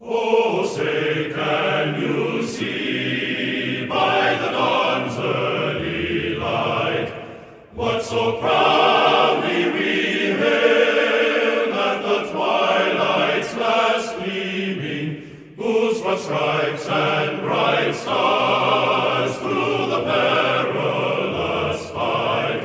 Oh, say, can you see by the dawn's early light what so proudly we hailed at the twilight's last gleaming, whose broad stripes and bright stars through the perilous fight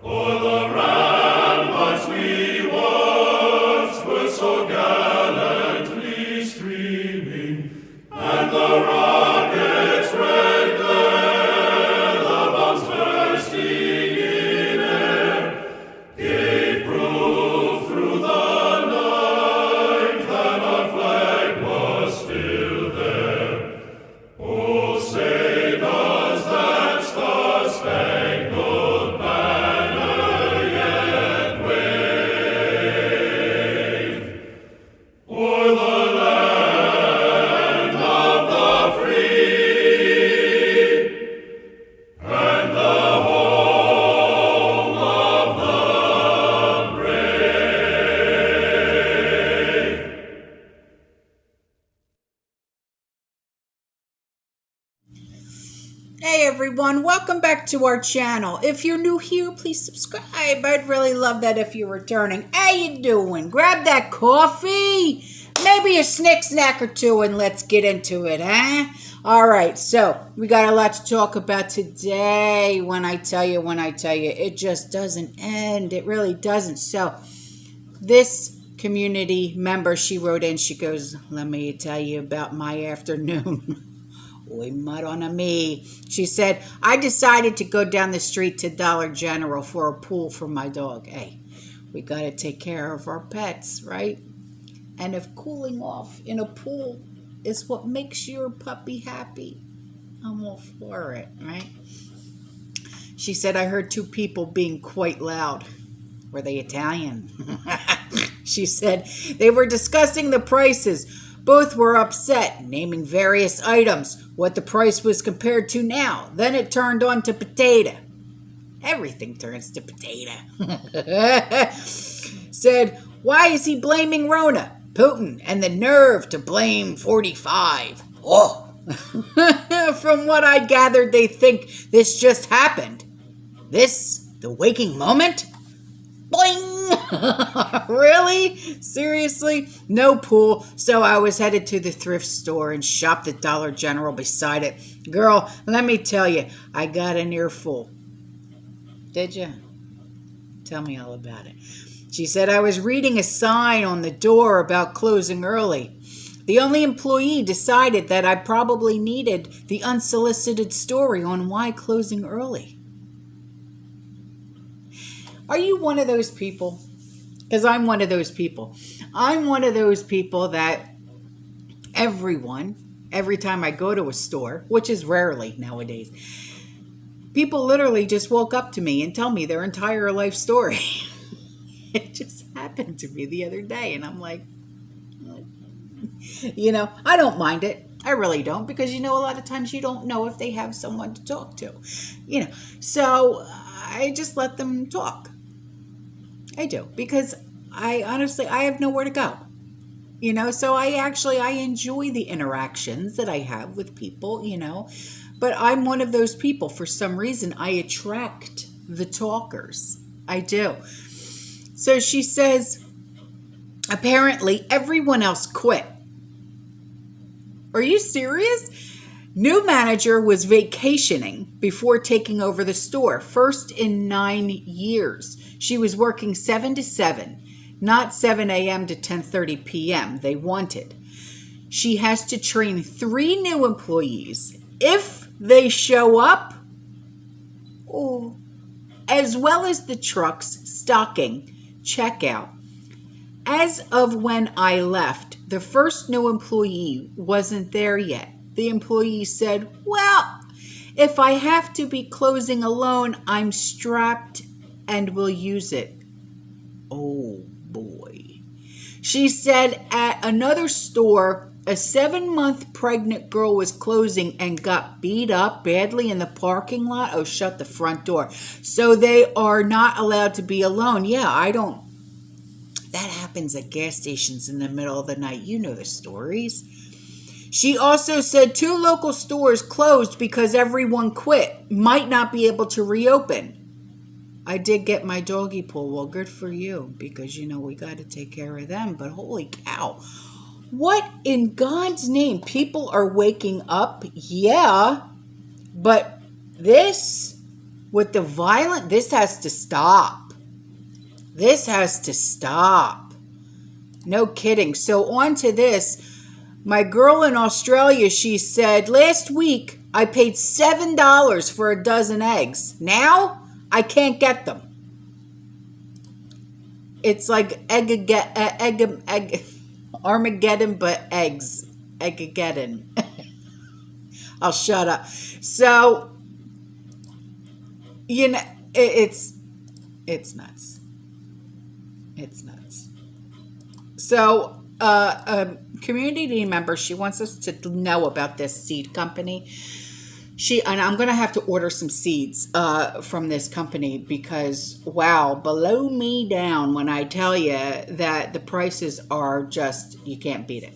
o'er the ramparts we watched were so gallantly streaming, and the rockets' red glare, the bombs bursting in air, gave proof through the night that our flag was still there. Oh, say does that star-spangled banner yet wave o'er the land of the free and the home of the brave? Hey everyone, welcome back to our channel. If you're new here, please subscribe. I'd really love that if you're returning. How you doing? Grab that coffee, maybe a snack or two, and let's get into it, huh? All right, so we got a lot to talk about today. When I tell you, it just doesn't end. It really doesn't. So this community member, she wrote in, she goes, let me tell you about my afternoon. Oy, mud on a me. She said, I decided to go down the street to Dollar General for a pool for my dog. Hey, we got to take care of our pets, right? And if cooling off in a pool is what makes your puppy happy, I'm all for it, right? She said, I heard two people being quite loud. Were they Italian? She said, they were discussing the prices. Both were upset, naming various items, what the price was compared to now. Then it turned on to potato. Everything turns to potato. Said, why is he blaming Rona? Putin, and the nerve to blame 45. Oh. From what I gathered, they think this just happened. This, the waking moment? Boing! Really? Seriously? No pool, so I was headed to the thrift store and shopped at Dollar General beside it. Girl, let me tell you, I got an earful. Did you? Tell me all about it. She said I was reading a sign on the door about closing early. The only employee decided that I probably needed the unsolicited story on why closing early. Are you one of those people? Because I'm one of those people. I'm one of those people that every time I go to a store, which is rarely nowadays, people literally just walk up to me and tell me their entire life story. It just happened to me the other day, and I'm like, I don't mind it. I really don't, because, a lot of times you don't know if they have someone to talk to, So I just let them talk. I do, because I have nowhere to go, so I enjoy the interactions that I have with people, but I'm one of those people. For some reason, I attract the talkers. I do. So she says, apparently everyone else quit. Are you serious? New manager was vacationing before taking over the store, first in 9 years. She was working 7 to 7, not 7 a.m. to 10:30 p.m. they wanted. She has to train 3 new employees if they show up, as well as the trucks stocking checkout. As of when I left, the first new employee wasn't there yet. The employee said, well, if I have to be closing alone, I'm strapped and will use it. Oh boy. She said at another store, a 7-month pregnant girl was closing and got beat up badly in the parking lot. Oh, shut the front door. So they are not allowed to be alone. Yeah, I don't That happens at gas stations in the middle of the night. You know the stories. She also said 2 local stores closed because everyone quit. Might not be able to reopen. I did get my doggy pool. Well, good for you, because, you know, we got to take care of them. But holy cow. What in God's name? People are waking up. Yeah. But this, with the violent, this has to stop. This has to stop. No kidding. So on to this. My girl in Australia, she said, last week I paid $7 for a dozen eggs. Now I can't get them. It's like Armageddon, but eggs. Eggageddon. I'll shut up. So, you know, it's nuts. It's nuts. So, a community member, she wants us to know about this seed company. And I'm going to have to order some seeds from this company because, wow, below me down when I tell you that the prices are just, you can't beat it,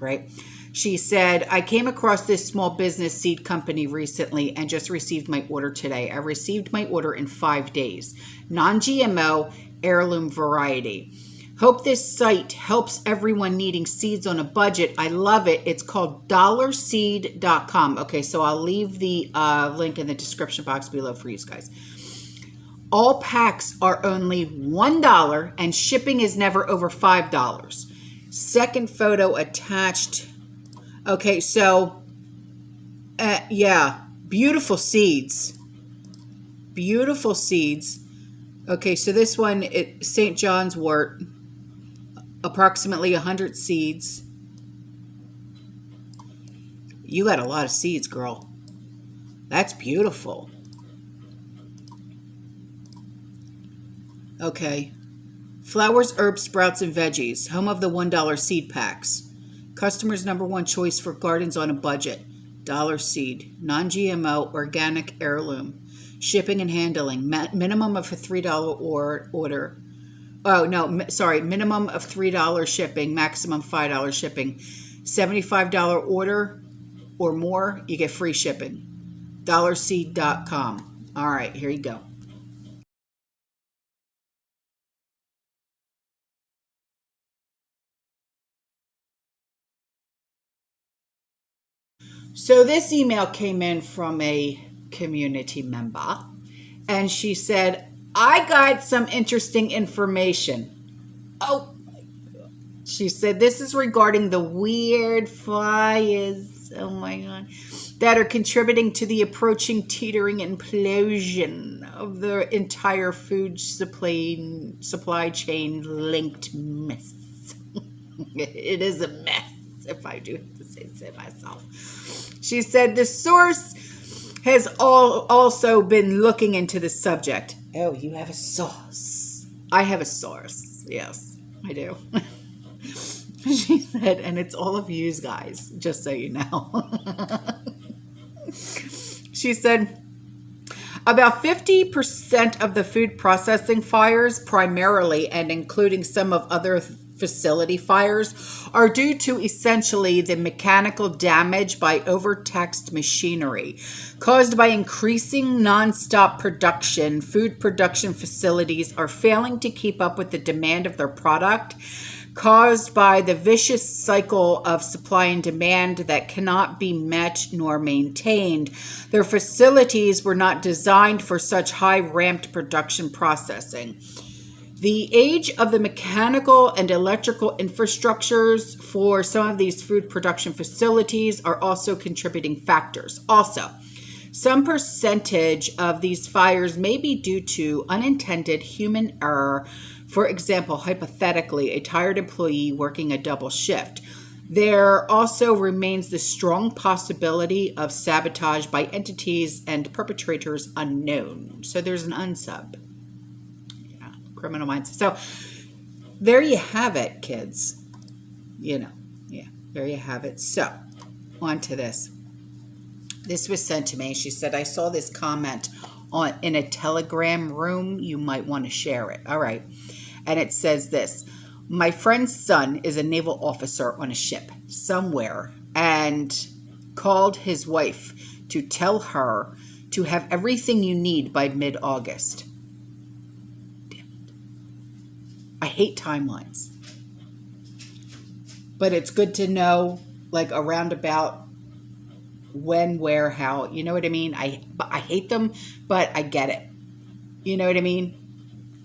right? She said, I came across this small business seed company recently and just received my order today. I received my order in 5 days. Non-GMO heirloom variety. Hope this site helps everyone needing seeds on a budget. I love it. It's called dollarseed.com. Okay, so I'll leave the link in the description box below for you guys. All packs are only $1 and shipping is never over $5. Second photo attached. Okay, so, yeah, beautiful seeds. Beautiful seeds. Okay, so this one, St. John's wort. Approximately 100 seeds. You got a lot of seeds, girl. That's beautiful. Okay. Flowers, herbs, sprouts, and veggies. Home of the $1 seed packs. Customers' #1 choice for gardens on a budget. Dollar Seed. Non-GMO, organic heirloom. Shipping and handling. Minimum of a $3 order. Oh, no, sorry. Minimum of $3 shipping, maximum $5 shipping. $75 order or more, you get free shipping. dollarseed.com. All right, here you go. So this email came in from a community member, and she said, I got some interesting information. Oh, she said, this is regarding the weird fires, oh my God, that are contributing to the approaching teetering implosion of the entire food supply chain linked mess. It is a mess, if I do have to say so myself. She said, the source has also been looking into the subject. Oh, you have a source. I have a source. Yes, I do. She said, and it's all of you guys, just so you know. She said, about 50% of the food processing fires, primarily and including some of other facility fires, are due to essentially the mechanical damage by overtaxed machinery caused by increasing nonstop production. Food production facilities are failing to keep up with the demand of their product, caused by the vicious cycle of supply and demand that cannot be met nor maintained. Their facilities were not designed for such high ramped production processing. The age of the mechanical and electrical infrastructures for some of these food production facilities are also contributing factors. Also, some percentage of these fires may be due to unintended human error. For example, hypothetically, a tired employee working a double shift. There also remains the strong possibility of sabotage by entities and perpetrators unknown. So there's an unsub. Criminal minds. So there you have it, kids. You know, yeah, there you have it. So on to this. This was sent to me. She said, I saw this comment in a Telegram room. You might want to share it. All right. And it says this. My friend's son is a naval officer on a ship somewhere and called his wife to tell her to have everything you need by mid-August. Damn it. I hate timelines. But it's good to know, like, around about when, where, how. You know what I mean? I hate them, but I get it. You know what I mean?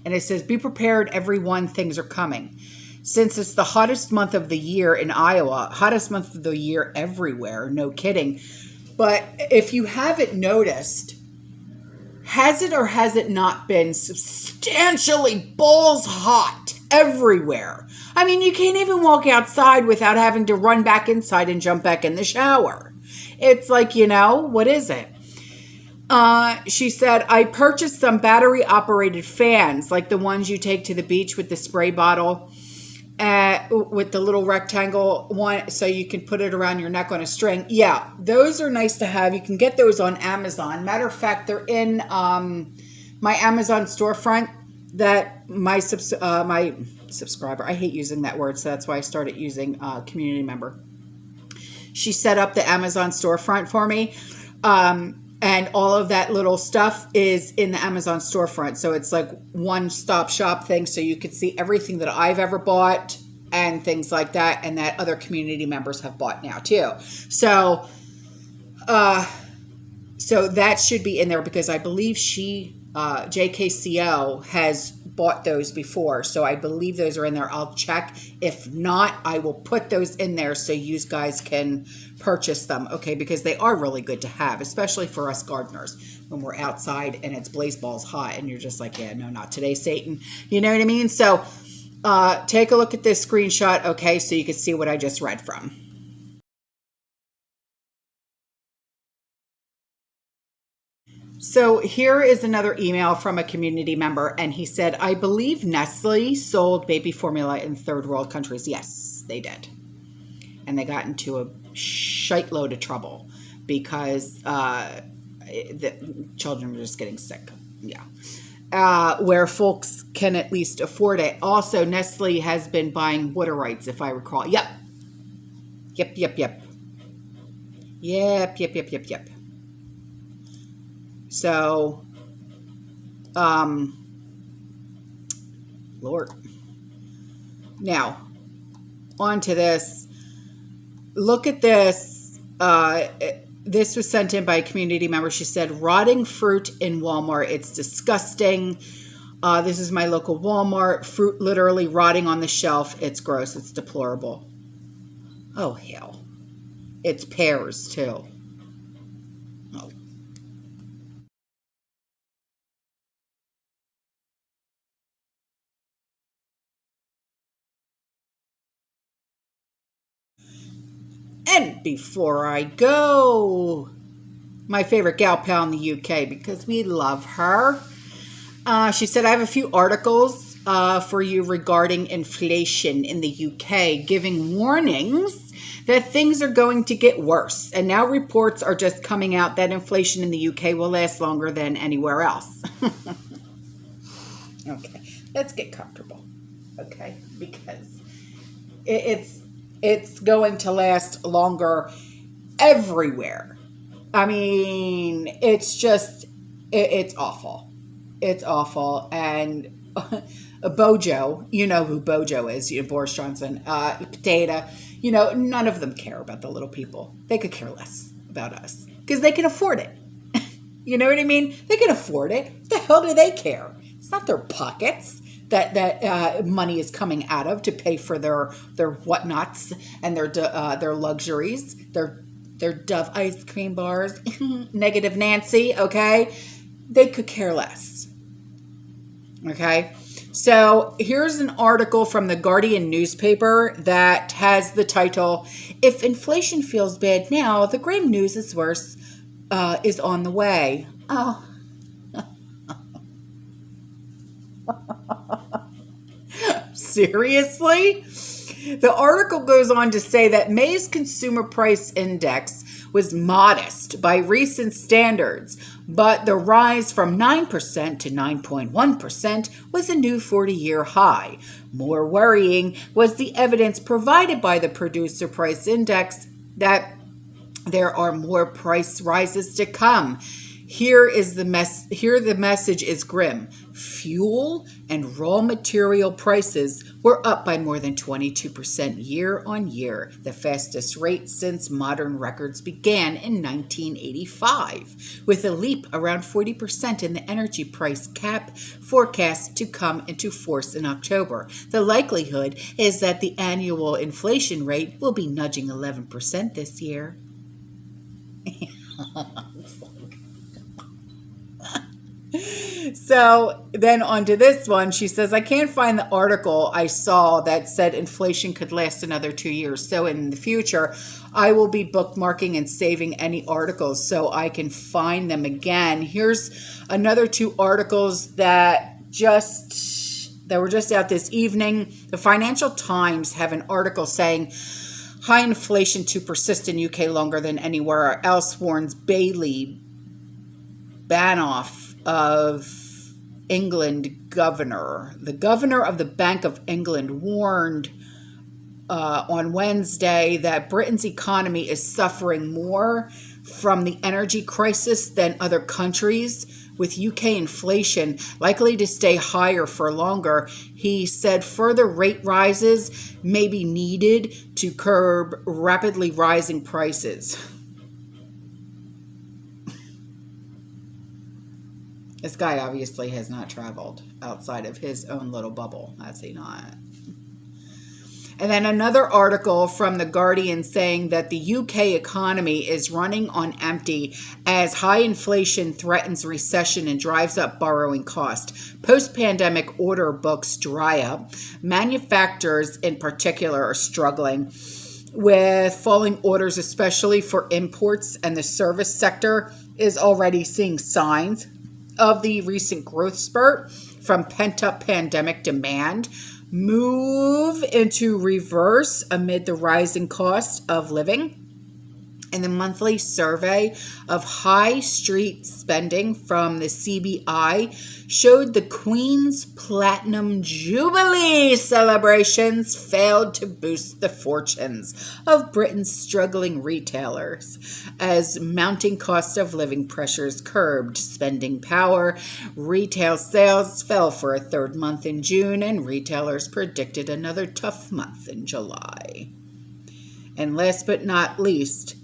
And it says, be prepared, everyone, things are coming. Since it's the hottest month of the year in Iowa, hottest month of the year everywhere, no kidding. But if you haven't noticed, has it or has it not been substantially balls hot everywhere? I mean, you can't even walk outside without having to run back inside and jump back in the shower. It's like, what is it? She said, I purchased some battery-operated fans, like the ones you take to the beach with the spray bottle, with the little rectangle one, so you can put it around your neck on a string. Yeah, those are nice to have. You can get those on Amazon. Matter of fact, they're in my Amazon storefront that my subscriber, I hate using that word, so that's why I started using community member. She set up the Amazon storefront for me. And all of that little stuff is in the Amazon storefront. So it's like one-stop shop thing. So you can see everything that I've ever bought and things like that. And that other community members have bought now too. So that should be in there because I believe JKCO has bought those before. So I believe those are in there. I'll check. If not, I will put those in there so you guys can purchase them, okay? Because they are really good to have, especially for us gardeners when we're outside and it's blaze balls hot and you're just like, yeah, no, not today, Satan. You know what I mean? So take a look at this screenshot, okay, so you can see what I just read from. So here is another email from a community member, and he said, I believe Nestle sold baby formula in third world countries. Yes, they did. And they got into a shite load of trouble because the children were just getting sick. Yeah. Where folks can at least afford it. Also, Nestle has been buying water rights, if I recall. Yep. So, Lord. Now, on to this. Look at this. This was sent in by a community member. She said, rotting fruit in Walmart. It's disgusting. This is my local Walmart. Fruit literally rotting on the shelf. It's gross. It's deplorable. Oh, hell. It's pears, too. Oh. And before I go, my favorite gal pal in the UK, because we love her. She said, I have a few articles for you regarding inflation in the UK, giving warnings that things are going to get worse. And now reports are just coming out that inflation in the UK will last longer than anywhere else. Okay, let's get comfortable. Okay, because it's going to last longer everywhere. I mean, it's just, it's awful. It's awful. And Bojo, you know who Bojo is, Boris Johnson, Potato, none of them care about the little people. They could care less about us because they can afford it. You know what I mean? They can afford it. What the hell do they care? It's not their pockets that money is coming out of to pay for their whatnots and their luxuries, their Dove ice cream bars. Negative Nancy, okay? They could care less. Okay? So here's an article from the Guardian newspaper that has the title, If Inflation Feels Bad Now, the Grim News is Worse is on the way. Oh. Seriously? The article goes on to say that May's consumer price index was modest by recent standards, but the rise from 9% to 9.1% was a new 40-year high. More worrying was the evidence provided by the producer price index that there are more price rises to come. Here the message is grim. Fuel and raw material prices were up by more than 22% year on year, the fastest rate since modern records began in 1985, with a leap around 40% in the energy price cap forecast to come into force in October. The likelihood is that the annual inflation rate will be nudging 11% this year. So then on to this one, she says, I can't find the article I saw that said inflation could last another 2 years. So in the future, I will be bookmarking and saving any articles so I can find them again. Here's another 2 articles that were just out this evening. The Financial Times have an article saying high inflation to persist in UK longer than anywhere else, warns Bailey Banoff of England governor. The governor of the Bank of England warned on Wednesday that Britain's economy is suffering more from the energy crisis than other countries, with UK inflation likely to stay higher for longer. He said further rate rises may be needed to curb rapidly rising prices. This guy obviously has not traveled outside of his own little bubble, has he not? And then another article from The Guardian saying that the UK economy is running on empty as high inflation threatens recession and drives up borrowing cost. Post-pandemic order books dry up. Manufacturers in particular are struggling with falling orders, especially for imports, and the service sector is already seeing signs of the recent growth spurt from pent-up pandemic demand move into reverse amid the rising cost of living. And the monthly survey of high street spending from the CBI showed the Queen's Platinum Jubilee celebrations failed to boost the fortunes of Britain's struggling retailers as mounting cost of living pressures curbed spending power. Retail sales fell for a third month in June, and retailers predicted another tough month in July. And last but not least,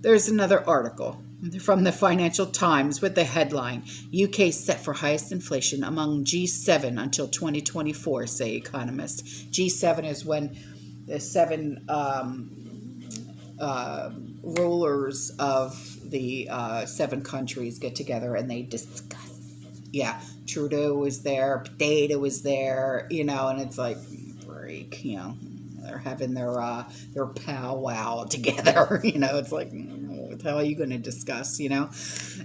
there's another article from the Financial Times with the headline, UK set for highest inflation among G7 until 2024, say economists. G7 is when the 7 rulers of the 7 countries get together and they discuss. Yeah, Trudeau was there, Potato was there, and it's like, break, they're having their powwow together. It's like, what the hell are you going to discuss,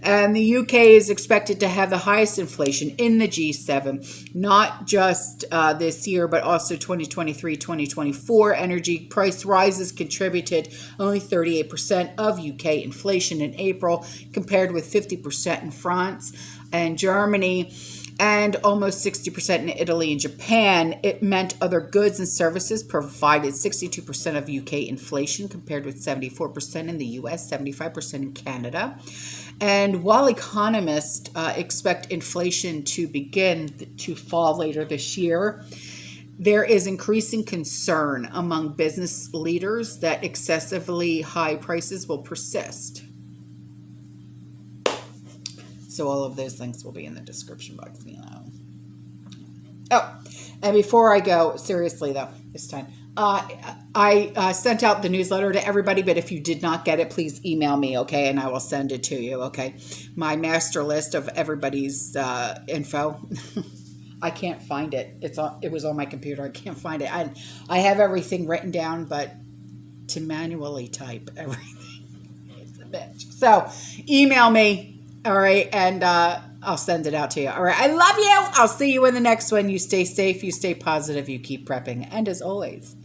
And the UK is expected to have the highest inflation in the G7, not just this year, but also 2023, 2024. Energy price rises contributed only 38% of UK inflation in April, compared with 50% in France and Germany, and almost 60% in Italy and Japan. It meant other goods and services provided 62% of UK inflation, compared with 74% in the US, 75% in Canada. And while economists expect inflation to begin to fall later this year, there is increasing concern among business leaders that excessively high prices will persist. So all of those links will be in the description box below. Oh, and before I go, seriously though, this time, I sent out the newsletter to everybody, but if you did not get it, please email me, okay? And I will send it to you, okay? My master list of everybody's info. I can't find it. It was on my computer. I can't find it. I have everything written down, but to manually type everything, it's a bitch. So email me. All right, and I'll send it out to you. All right, I love you. I'll see you in the next one. You stay safe, you stay positive, you keep prepping. And as always,